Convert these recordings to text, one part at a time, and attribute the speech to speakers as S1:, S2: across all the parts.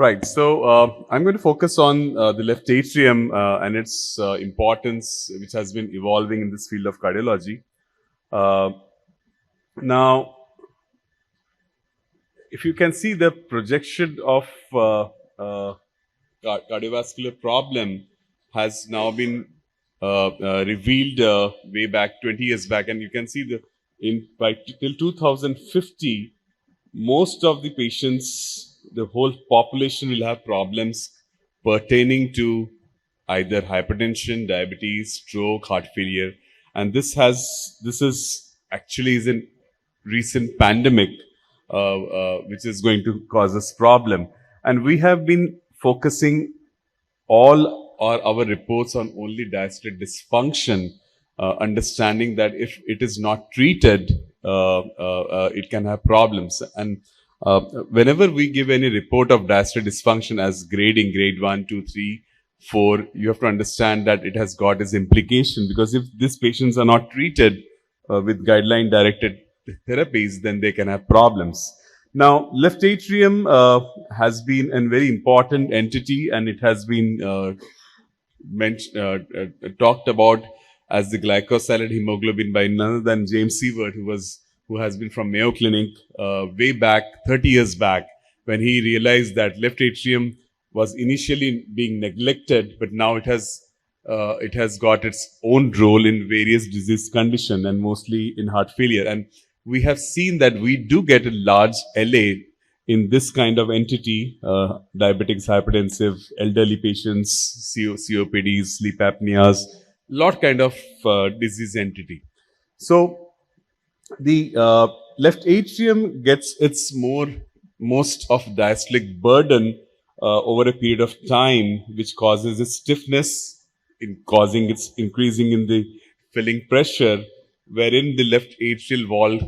S1: Right. So I'm going to focus on the left atrium and its importance, which has been evolving in this field of cardiology. Uh, Now, if you can see the projection of cardiovascular problem has now been revealed way back 20 years back, and you can see the till 2050, most of the patients, the whole population will have problems pertaining to either hypertension, diabetes, stroke, heart failure, and this is actually is a recent pandemic which is going to cause us problem, and we have been focusing all our reports on only diastolic dysfunction, understanding that if it is not treated, it can have problems. And whenever we give any report of diastolic dysfunction as grading, grade 1, 2, 3, 4, you have to understand that it has got its implication, because if these patients are not treated with guideline directed therapies, then they can have problems. Now, left atrium has been a very important entity, and it has been talked about as the glycosylate hemoglobin by none other than James Seward, who has been from Mayo Clinic way back 30 years back, when he realized that left atrium was initially being neglected, but now it has got its own role in various disease condition and mostly in heart failure. And we have seen that we do get a large LA in this kind of entity, diabetics, hypertensive, elderly patients, COPDs, sleep apneas, lot kind of disease entity. So the left atrium gets its most of diastolic burden over a period of time, which causes its stiffness, causing its increasing in the filling pressure, wherein the left atrial wall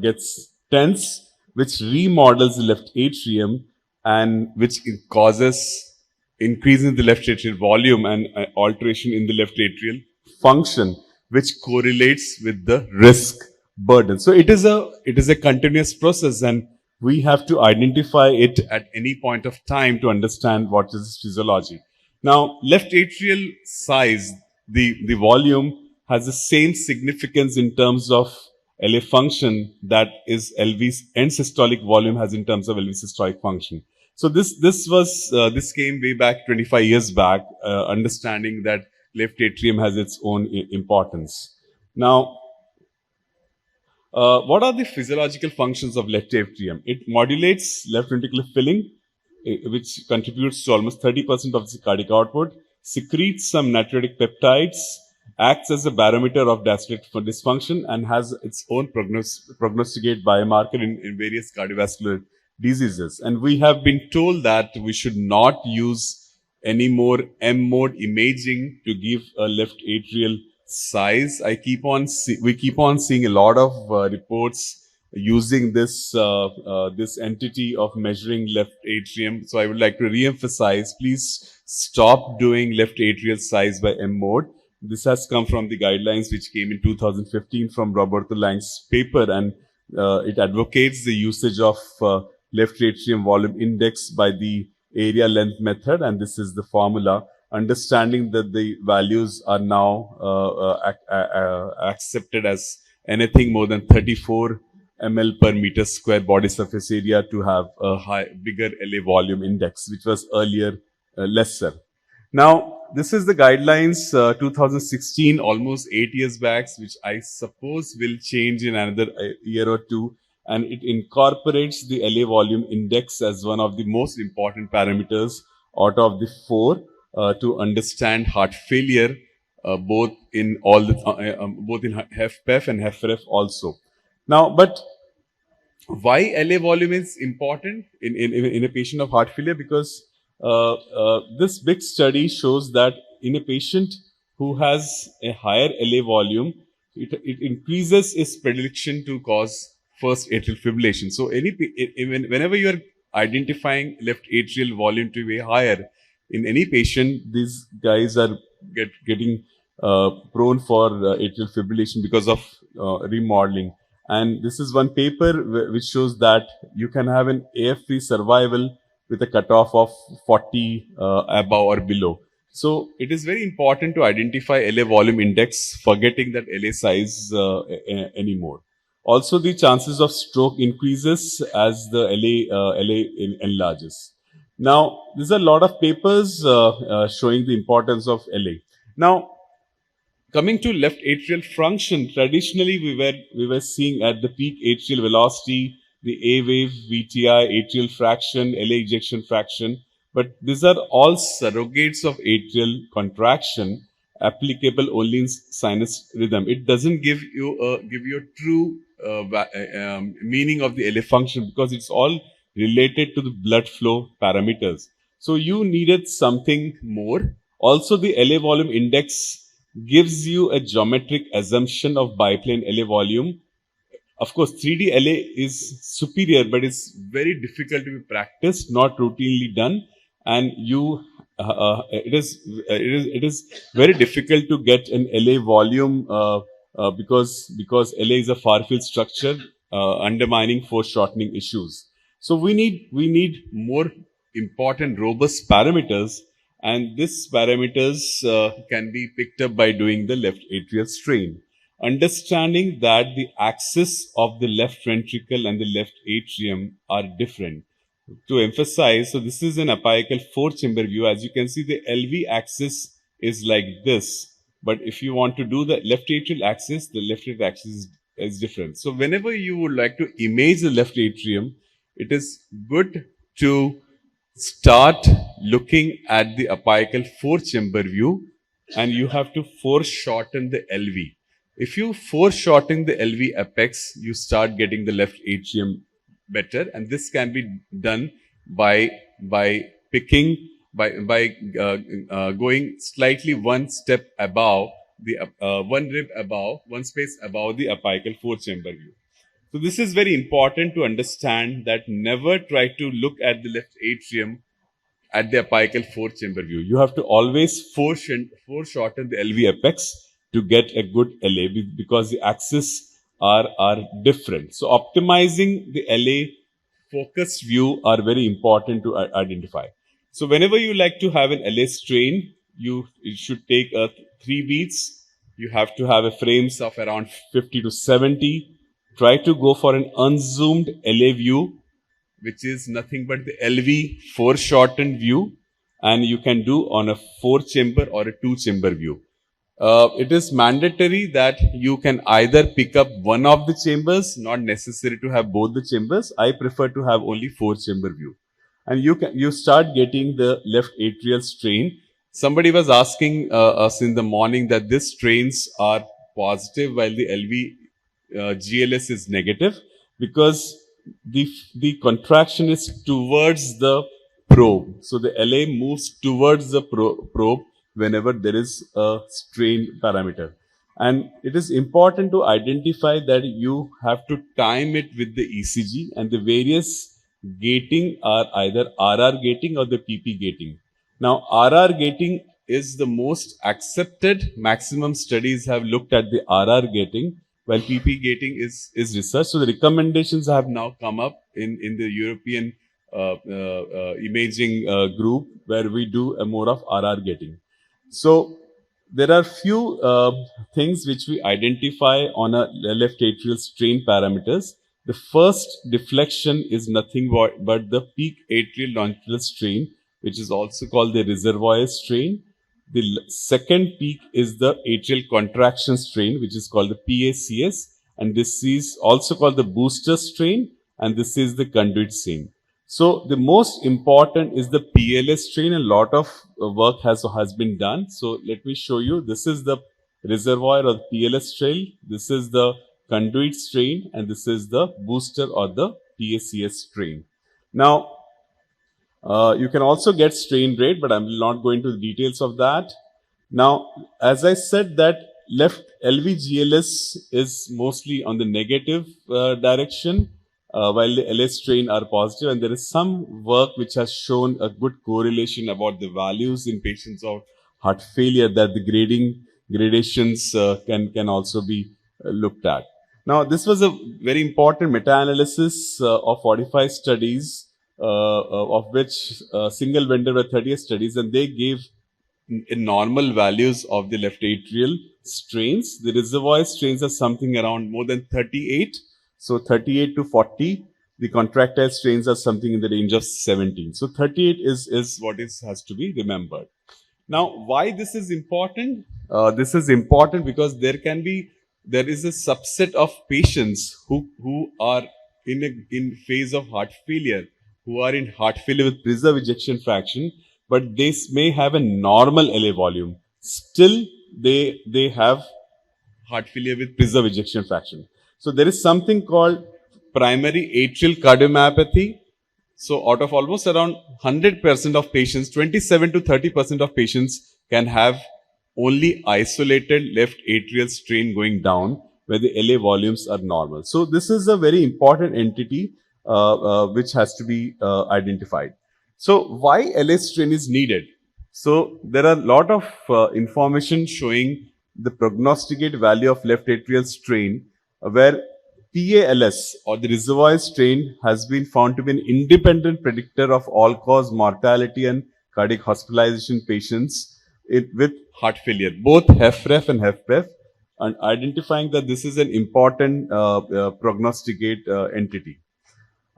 S1: gets tense, which remodels the left atrium, and which causes increase in the left atrial volume and alteration in the left atrial function, which correlates with the risk burden. So it is a continuous process, and we have to identify it at any point of time to understand what is physiology. Now, left atrial size, the volume, has the same significance in terms of LA function that is LV's end systolic volume has in terms of LV systolic function. So this came way back 25 years back, understanding that left atrium has its own importance. Now, what are the physiological functions of left atrium? It modulates left ventricular filling, which contributes to almost 30% of the cardiac output, secretes some natriuretic peptides, acts as a barometer of diastolic dysfunction, and has its own prognosticate biomarker in various cardiovascular diseases. And we have been told that we should not use any more M-mode imaging to give a left atrial size. We keep on seeing a lot of reports using this entity of measuring left atrium. So I would like to re-emphasize, please stop doing left atrial size by M-mode. This has come from the guidelines which came in 2015 from Roberto Lang's paper, and it advocates the usage of left atrium volume index by the area length method, and this is the formula. Understanding that the values are now accepted as anything more than 34 ml per meter square body surface area to have a bigger LA volume index, which was earlier lesser. Now, this is the guidelines 2016, almost 8 years back, which I suppose will change in another year or two. And it incorporates the LA volume index as one of the most important parameters out of the 4 to understand heart failure, both in HFpEF and HFrEF also. Now, but why LA volume is important in a patient of heart failure? Because this big study shows that in a patient who has a higher LA volume, it increases its predilection to cause first atrial fibrillation. So whenever you are identifying left atrial volume to be higher in any patient, these guys are getting prone for atrial fibrillation because of remodeling. And this is one paper which shows that you can have an AF-free survival with a cutoff of 40 above or below. So it is very important to identify LA volume index, forgetting that LA size anymore. Also, the chances of stroke increases as the LA enlarges. Now, there's a lot of papers showing the importance of LA. Now, coming to left atrial function, traditionally we were seeing at the peak atrial velocity, the A wave, VTI, atrial fraction, LA ejection fraction, but these are all surrogates of atrial contraction applicable only in sinus rhythm. It doesn't give you a true meaning of the LA function because it's all related to the blood flow parameters. So you needed something more. Also, the LA volume index gives you a geometric assumption of biplane LA volume. Of course, 3D LA is superior, but it's very difficult to be practiced, not routinely done, and it is very difficult to get an LA volume because LA is a far field structure, undermining foreshortening issues. So we need more important, robust parameters, and these parameters can be picked up by doing the left atrial strain. Understanding that the axis of the left ventricle and the left atrium are different. To emphasize, so this is an apical four chamber view. As you can see, the LV axis is like this. But if you want to do the left atrial axis, the left atrial axis is different. So whenever you would like to image the left atrium, it is good to start looking at the apical four chamber view, and you have to foreshorten the LV. If you foreshorten the LV apex, you start getting the left atrium better, and this can be done by picking by going slightly one step above the one rib above, one space above the apical four chamber view. So this is very important to understand, that never try to look at the left atrium at the apical four chamber view. You have to always foreshorten the LV apex to get a good LA because the axes are different. So optimizing the LA focused view are very important to identify. So whenever you like to have an LA strain, it should take 3 beats. You have to have a frames of around 50 to 70. Try to go for an unzoomed LA view, which is nothing but the LV foreshortened view, and you can do on a four chamber or a two chamber view. It is mandatory that you can either pick up one of the chambers, not necessary to have both the chambers. I prefer to have only four chamber view. And you start getting the left atrial strain. Somebody was asking us in the morning that these strains are positive while the LV GLS is negative, because the contraction is towards the probe. So the LA moves towards the probe whenever there is a strain parameter. And it is important to identify that you have to time it with the ECG, and the various gating are either RR gating or the PP gating. Now, RR gating is the most accepted. Maximum studies have looked at the RR gating, while PP gating is research. So the recommendations have now come up in the European imaging group, where we do a more of RR gating. So there are few things which we identify on a left atrial strain parameters. The first deflection is nothing but the peak atrial longitudinal strain, which is also called the reservoir strain. The second peak is the atrial contraction strain, which is called the PACS, and this is also called the booster strain, and this is the conduit strain. So the most important is the PLS strain. A lot of work has been done. So let me show you. This is the reservoir or the PLS strain. This is the conduit strain, and this is the booster or the PACS strain. Now, you can also get strain rate, but I'm not going to the details of that. Now, as I said, that left LVGLS is mostly on the negative direction, while the LS strain are positive, and there is some work which has shown a good correlation about the values in patients of heart failure, that the gradations can also be looked at. Now, this was a very important meta-analysis of 45 studies of which single vendor were 30 studies, and they gave in normal values of the left atrial strains. The reservoir strains are something around more than 38. So 38 to 40. The contractile strains are something in the range of 17. So 38 is what has to be remembered. Now, why this is important? This is important because there is a subset of patients who are in phase of heart failure, who are in heart failure with preserved ejection fraction, but they may have a normal LA volume. Still, they have heart failure with preserved ejection fraction. So there is something called primary atrial cardiomyopathy. So out of almost around 100% of patients, 27 to 30% of patients can have only isolated left atrial strain going down where the LA volumes are normal. So this is a very important entity which has to be identified. So why LA strain is needed? So there are a lot of information showing the prognosticated value of left atrial strain where PALS or the reservoir strain has been found to be an independent predictor of all-cause mortality and cardiac hospitalization patients with heart failure, both HFrEF and HFpEF, and identifying that this is an important prognosticate entity.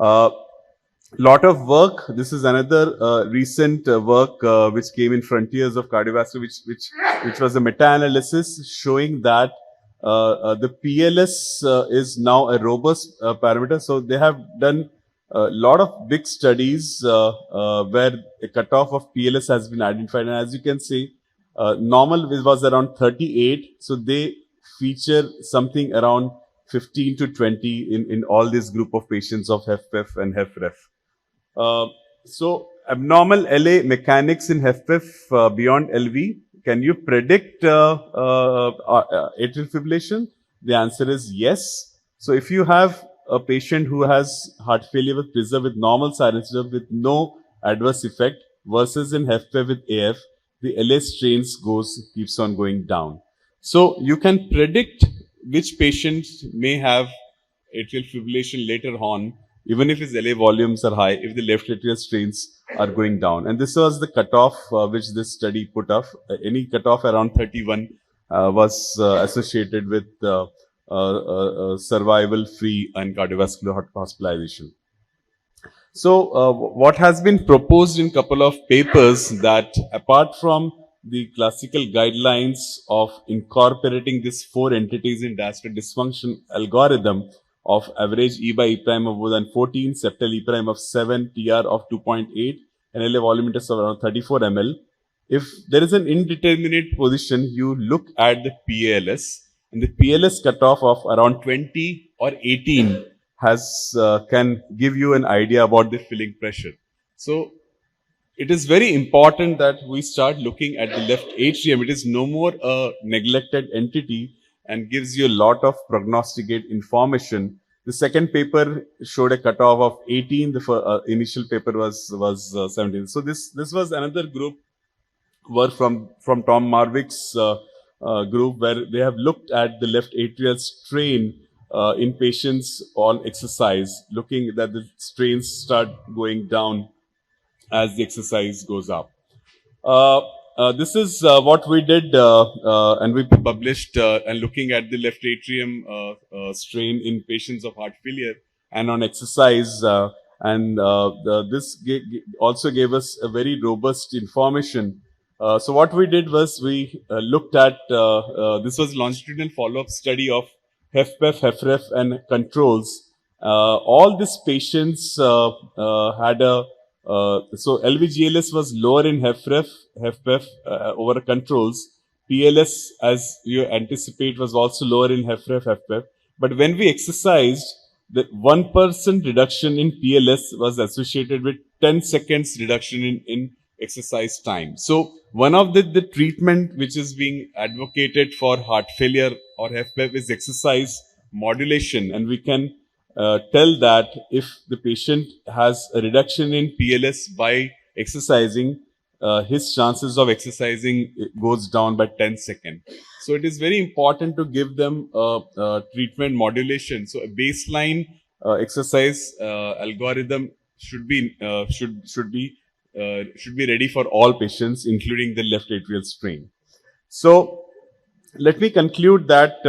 S1: Lot of work. This is another recent work which came in Frontiers of Cardiovascular, which was a meta-analysis showing that the PLS is now a robust parameter. So they have done a lot of big studies where a cutoff of PLS has been identified, and as you can see, normal was around 38. So they feature something around 15 to 20 in all this group of patients of HFpEF and HFrEF. So abnormal LA mechanics in HFpEF beyond LV. Can you predict atrial fibrillation? The answer is yes. So if you have a patient who has heart failure with preserved with normal silencer with no adverse effect versus in HFpEF with AF, the LA strains keeps on going down. So you can predict which patients may have atrial fibrillation later on, even if his LA volumes are high, if the left atrial strains are going down. And this was the cutoff which this study put off. Any cutoff around 31 was associated with survival-free and cardiovascular hospitalization. So, what has been proposed in couple of papers that apart from the classical guidelines of incorporating these four entities in diastolic dysfunction algorithm of average E by E prime of more than 14, septal E prime of 7, TR of 2.8, and LA volume index of around 34 ml. If there is an indeterminate position, you look at the PALS, and the PLS cutoff of around 20 or 18 can give you an idea about the filling pressure. So it is very important that we start looking at the left atrium. It is no more a neglected entity and gives you a lot of prognosticate information. The second paper showed a cutoff of 18. The initial paper was 17. So this was another group work from Tom Marwick's group, where they have looked at the left atrial strain in patients on exercise, looking that the strains start going down as the exercise goes up. This is what we did, and we published, and looking at the left atrium strain in patients of heart failure and on exercise. This also gave us a very robust information. So what we did was we looked at, this was longitudinal follow-up study of HFpEF, HFrEF, and controls. All these patients had so LVGLS was lower in HFpEF over controls. PLS, as you anticipate, was also lower in HFrEF, HFpEF. But when we exercised, the 1% reduction in PLS was associated with 10 seconds reduction in exercise time. So one of the treatment which is being advocated for heart failure or HFpEF is exercise modulation, and we can tell that if the patient has a reduction in PLS by exercising, his chances of exercising goes down by 10 seconds. So it is very important to give them treatment modulation. So a baseline exercise algorithm should be ready for all patients, including the left atrial strain. So let me conclude that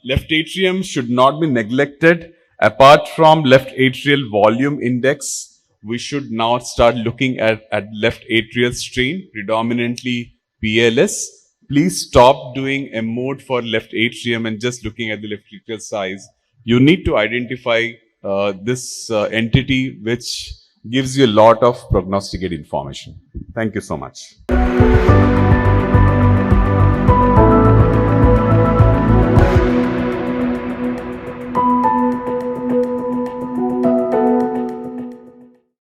S1: left atrium should not be neglected. Apart from left atrial volume index, we should now start looking at left atrial strain, predominantly PLS. Please stop doing a mode for left atrium and just looking at the left atrial size. You need to identify this entity which gives you a lot of prognosticated information. Thank you so much.